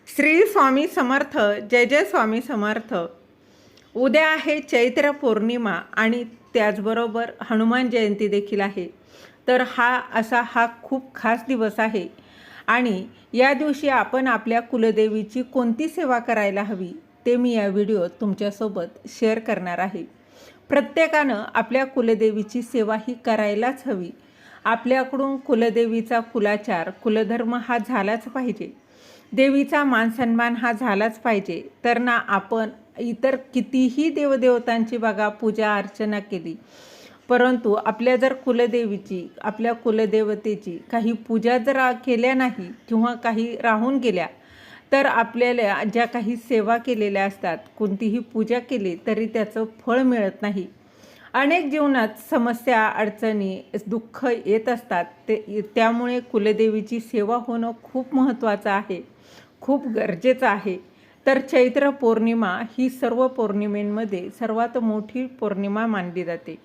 श्री स्वामी समर्थ. जय जय स्वामी समर्थ. उद्या आहे चैत्र पौर्णिमा आणि त्याचबरोबर हनुमान जयंती देखील आहे. तर हा खूप खास दिवस आहे आणि या दिवशी आपण आपल्या कुलदेवीची कोणती सेवा करायला हवी ते मी या व्हिडिओत तुमच्यासोबत शेअर करणार आहे. प्रत्येकानं आपल्या कुलदेवीची सेवा ही करायलाच हवी. आपल्याकडून कुलदेवीचा कुलाचार कुलधर्म हा झालाच पाहिजे. देवीचा मानसन्मान हा झालाच पाहिजे. तर ना आपण इतर कितीही देवदेवतांची बघा पूजा अर्चना केली, परंतु आपल्या जर कुलदेवीची आपल्या कुलदेवतेची काही पूजा जर केल्या नाही किंवा काही राहून गेल्या तर आपल्याला ज्या काही सेवा केलेल्या असतात, कोणतीही पूजा केली तरी त्याचं फळ मिळत नाही. अनेक जीवनात समस्या अडचणी दुःख येत असतात. त्यामुळे कुलदेवीची सेवा होणं खूप महत्त्वाचं आहे, खूप गरजेचं आहे. तर चैत्र पौर्णिमा ही सर्व पौर्णिमेंमध्ये सर्वात मोठी पौर्णिमा मानली जाते.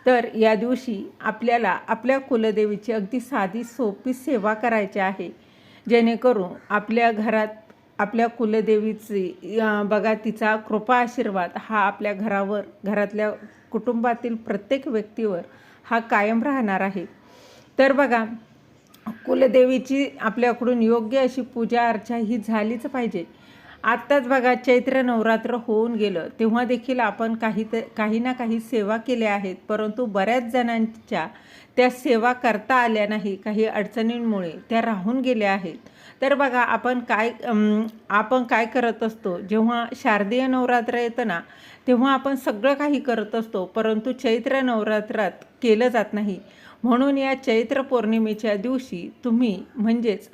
तर या दिवशी आपल्याला आपल्या कुलदेवीची अगदी साधी सोपी सेवा करायची आहे, जेणेकरून आपल्या घरात आपल्या कुलदेवीची बघा तिचा कृपा आशीर्वाद हा आपल्या घरावर घरातल्या कुटुंबातील प्रत्येक व्यक्तीवर हा कायम राहणार आहे. तर बघा कुलदेवीची आपल्याकडून योग्य अशी पूजा अर्चा ही झालीच पाहिजे. आत्ताच बघा चैत्र नवरात्र होऊन गेलं तेव्हा देखील आपण काही ना काही सेवा केल्या आहेत, परंतु बऱ्याच जणांच्या त्या सेवा करता आल्या नाही. काही अडचणींमुळे त्या राहून गेल्या आहेत. तर बघा आपण काय करत असतो, जेव्हा शारदीय नवरात्र येतं ना तेव्हा आपण सगळं काही करत असतो, परंतु चैत्र नवरात्रात केलं जात नाही. म्हणून या चैत्र पौर्णिमेच्या दिवशी तुम्ही म्हणजेच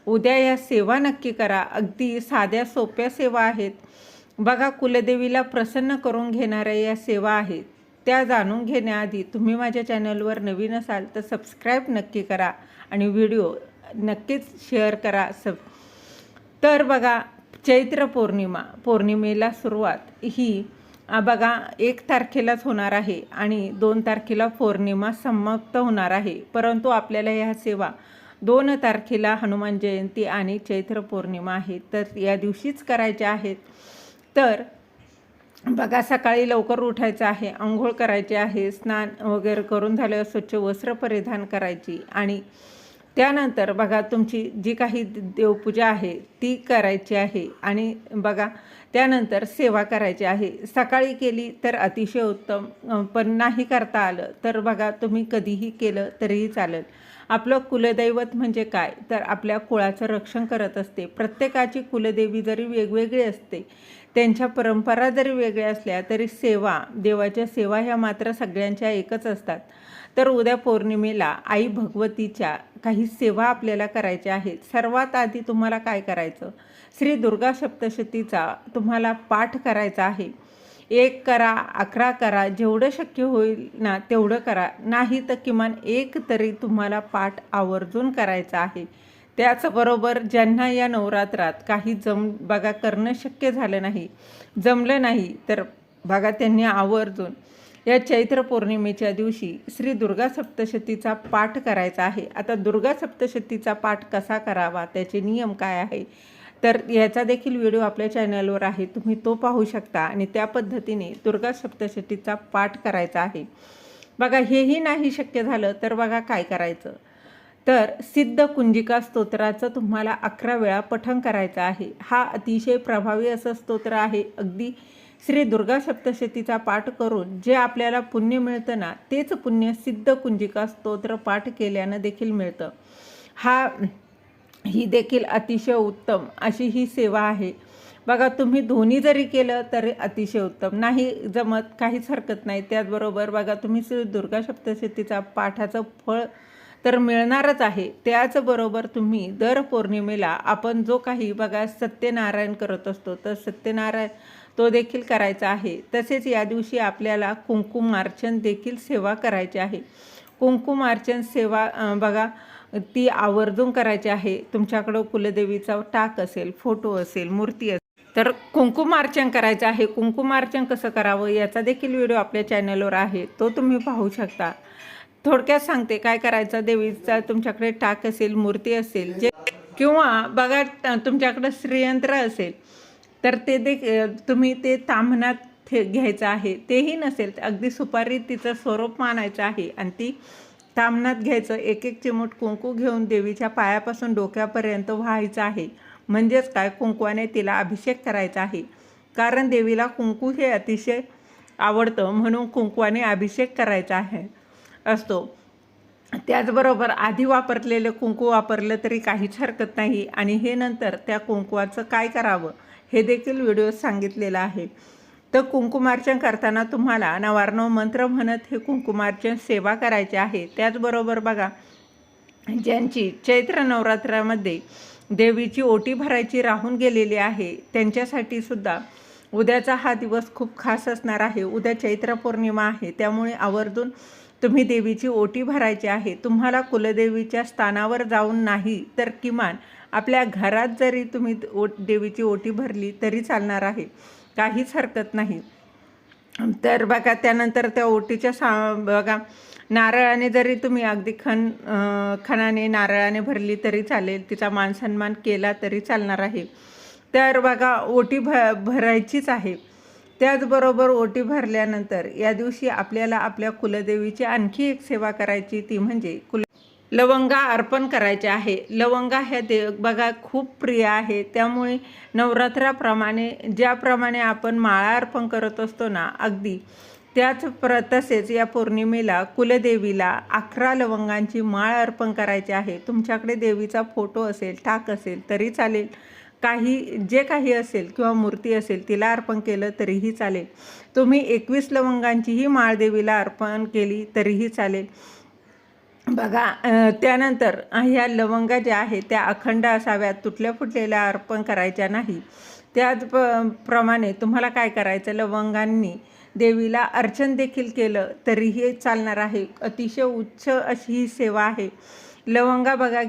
उद्या या सेवा नक्की करा. अगदी साध्या सोप्या सेवा आहेत बघा. कुलदेवीला प्रसन्न करून घेणाऱ्या या सेवा आहेत. त्या जाणून घेण्याआधी तुम्ही माझ्या चॅनलवर नवीन असाल तर सबस्क्राईब नक्की करा आणि व्हिडिओ नक्कीच शेअर करा. तर बघा चैत्र पौर्णिमेला सुरुवात ही बघा 1 तारखेलाच होणार आहे आणि 2 तारखेला पौर्णिमा समाप्त होणार आहे. परंतु आपल्याला ह्या सेवा 2 तारखेला हनुमान जयंती आणि चैत्र पौर्णिमा आहे, तर या दिवशीच करायच्या आहेत. तर बघा सकाळी लवकर उठायचं आहे, आंघोळ करायची आहे, स्नान वगैरे करून झाल्यावर स्वच्छ वस्त्र परिधान करायची आणि त्यानंतर बघा तुमची जी काही देवपूजा आहे ती करायची आहे आणि बघा त्यानंतर सेवा करायची आहे. सकाळी केली तर अतिशय उत्तम, पण नाही करता आलं तर बघा तुम्ही कधीही केलं तरीही चालेल. आपलं कुलदैवत म्हणजे काय तर आपल्या कुळाचं रक्षण करत असते. प्रत्येकाची कुलदेवी जरी वेगवेगळी असते, त्यांच्या परंपरा जरी वेगळ्या असल्या तरी देवाच्या सेवा ह्या मात्र सगळ्यांच्या एकच असतात. तर उद्या पौर्णिमेला आई भगवतीच्या काही सेवा आपल्याला करायच्या आहेत. सर्वात आधी तुम्हाला काय करायचं, श्री दुर्गा सप्तशतीचा तुम्हाला पाठ करायचा आहे. 1 करा, 11 करा, जेवढं शक्य होईल ना तेवढं करा. नाही तर किमान 1 तरी तुम्हाला पाठ आवर्जून करायचा आहे. त्याचबरोबर ज्यांना या नवरात्रात काही बघा करणं शक्य झालं नाही, जमलं नाही, तर बघा त्यांनी आवर्जून या चैत्र पौर्णिमेच्या दिवशी श्री दुर्गा सप्तशतीचा पाठ करायचा आहे. आता दुर्गा सप्तशतीचा पाठ कसा करावा, त्याचे नियम काय आहे, तर याचा देखील व्हिडिओ आपल्या चॅनलवर आहे, तुम्ही तो पाहू शकता आणि त्या पद्धतीने दुर्गा सप्तशतीचा पाठ करायचा आहे. बघा हेही नाही शक्य झालं तर बघा काय करायचं, तर सिद्ध कुंजिका स्तोत्राचं तुम्हाला 11 वेळा पठण करायचं आहे. हा अतिशय प्रभावी असं स्तोत्र आहे. अगदी श्री दुर्गा सप्तशतीचा पाठ करून जे आपल्याला पुण्य मिळतं ना तेच पुण्य सिद्ध कुंजिका स्तोत्र पाठ केल्यानं देखील मिळतं. ही देखील अतिशय उत्तम अशी ही सेवा आहे. बघा तुम्ही दोन्ही जरी केलं तरी अतिशय उत्तम, नाही जमत काहीच हरकत नाही. त्याचबरोबर बघा तुम्ही श्री दुर्गा सप्तशतीचा पाठाचं फळ तर मिळणारच आहे. त्याचबरोबर तुम्ही दर पौर्णिमेला आपण जो काही बघा सत्यनारायण करत असतो तर सत्यनारायण तो देखील करायचा आहे. तसेच या दिवशी आपल्याला कुंकुमार्चन देखील सेवा करायची आहे. कुंकुमार्चन सेवा बघा ती आवर्जून करायची आहे. तुमच्याकडं कुलदेवीचा टाक असेल, फोटो असेल, मूर्ती असेल तर कुंकुमार्चन करायचं आहे. कुंकुमार्चन कसं करावं याचा देखील व्हिडिओ आपल्या चॅनलवर आहे, तो तुम्ही पाहू शकता. थोडक्यात सांगते काय करायचं, देवीचा तुमच्याकडे टाक असेल, मूर्ती असेल, जे किंवा बघा तुमच्याकडं श्रीयंत्र असेल तर तुम्ही ते ताम्हणात घ्यायचं आहे. तेही नसेल तर अगदी सुपारी तिचं स्वरूप मानायचं आहे आणि ती ताम्हणात घ्यायचं. एक एक चिमूट कुंकू घेऊन देवीच्या पायापासून डोक्यापर्यंत व्हायचं आहे. म्हणजेच काय, कुंकवाने तिला अभिषेक करायचा आहे. कारण देवीला कुंकू हे अतिशय आवडतं, म्हणून कुंकवाने अभिषेक करायचा असतो. त्याचबरोबर आधी वापरलेलं कुंकू वापरलं तरी काहीच हरकत नाही. आणि हे नंतर त्या कुंकवाचं काय करावं हे देखील व्हिडिओ सांगितलेलं आहे. तर कुंकुमार्चन करताना तुम्हाला नवार्णव मंत्र म्हणत हे कुंकुमार्चन सेवा करायचे आहे. त्याचबरोबर बघा, ज्यांची चैत्र नवरात्रामध्ये देवीची ओटी भरायची राहून गेलेली आहे त्यांच्यासाठी सुद्धा उद्याचा हा दिवस खूप खास असणार आहे. उद्या चैत्र पौर्णिमा आहे, त्यामुळे आवर्जून तुम्ही देवीची ओटी भरायची आहे. तुम्हाला कुलदेवीच्या स्थानावर जाऊन नाही तर किमान आपल्या घरात जरी तुम्ही देवीची ओटी भरली तरी चालणार आहे, काहीच हरकत नाही. तर बघा, त्यानंतर त्या ओटीच्या बघा नारळाने जरी तुम्ही अगदी खणाने नारळाने भरली तरी चालेल, तिचा मानसन्मान केला तरी चालणार आहे. तर बघा, ओटी भरायचीच आहे. त्याचबरोबर ओटी भरल्यानंतर या दिवशी आपल्याला आपल्या कुलदेवीची आणखी एक सेवा करायची, ती म्हणजे लवंगा अर्पण करायचे आहे. लवंगा ह्या बघा खूप प्रिय आहे. त्यामुळे नवरात्राप्रमाणे ज्याप्रमाणे आपण माळा अर्पण करत असतो ना, अगदी तसेच या पौर्णिमेला कुलदेवीला 11 लवंगांची माळ अर्पण करायची आहे. तुमच्याकडे देवीचा फोटो असेल, टाक असेल तरी चालेल, जे काही असेल किंवा मूर्ती असेल तिला अर्पण केलं तरीही चालेल. तुम्ही 21 लवंगांचीही माळ देवीला अर्पण केली तरीही चालेल. बघा, त्यानंतर ह्या लवंगा ज्या आहेत त्या अखंड असाव्यात, तुटल्या फुटलेल्या अर्पण करायच्या नाही. त्याचप्रमाणे तुम्हाला काय करायचं, लवंगांनी देवीला अर्चन देखील केलं तरीही चालणार आहे. अतिशय उच्च अशी ही सेवा आहे. लवंगा बघा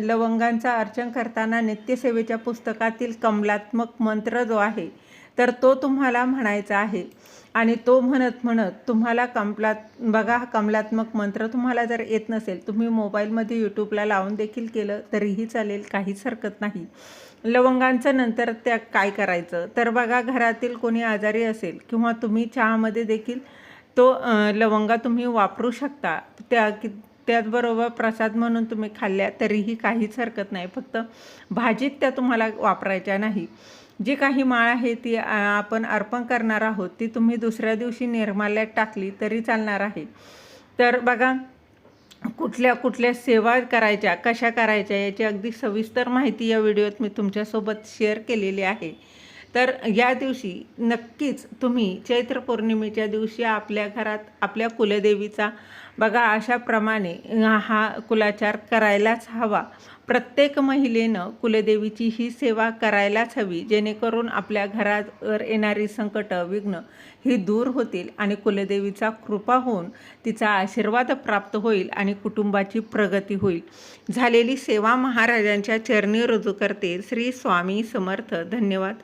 लवंगांचा अर्चन करताना नित्यसेवेच्या पुस्तकातील कमलात्मक मंत्र जो आहे तर तो तुम्हाला म्हणायचा आहे. आणि तो म्हणत तुम्हाला कमलात्मक मंत्र तुम्हाला जर येत नसेल, तुम्ही मोबाईलमध्ये यूट्यूबला लावून देखील केलं तरीही चालेल, काहीच हरकत नाही. लवंगांचं नंतर त्या काय करायचं, तर बघा घरातील कोणी आजारी असेल किंवा तुम्ही चहामध्ये देखील तो लवंगा तुम्ही वापरू शकता. त्याचबरोबर प्रसाद म्हणून तुम्ही खाल्ल्या तरीही काहीच हरकत नाही. फक्त भाजीत त्या तुम्हाला वापरायच्या नाही. जी काही माळ आहे ती आपण अर्पण करणार आहोत ती तुम्ही दुसऱ्या दिवशी निर्माल्यात टाकली तरी चालणार आहे. तर बघा, कुठल्या सेवा करायच्या, कशा करायच्या याची अगदी सविस्तर माहिती या व्हिडिओत मी तुमच्यासोबत शेअर केलेली आहे. तर या दिवशी नक्कीच तुम्ही चैत्र पौर्णिमेच्या दिवशी आपल्या घरात आपल्या कुलदेवीचा बघा अशाप्रमाणे हा कुलाचार करायलाच हवा. प्रत्येक महिलेनं कुलदेवीची ही सेवा करायलाच हवी, जेणेकरून आपल्या घरावर येणारी संकट विघ्न ही दूर होतील आणि कुलदेवीचा कृपा होऊन तिचा आशीर्वाद प्राप्त होईल आणि कुटुंबाची प्रगती होईल. झालेली सेवा महाराजांच्या चरणी रुजू करते. श्री स्वामी समर्थ. धन्यवाद.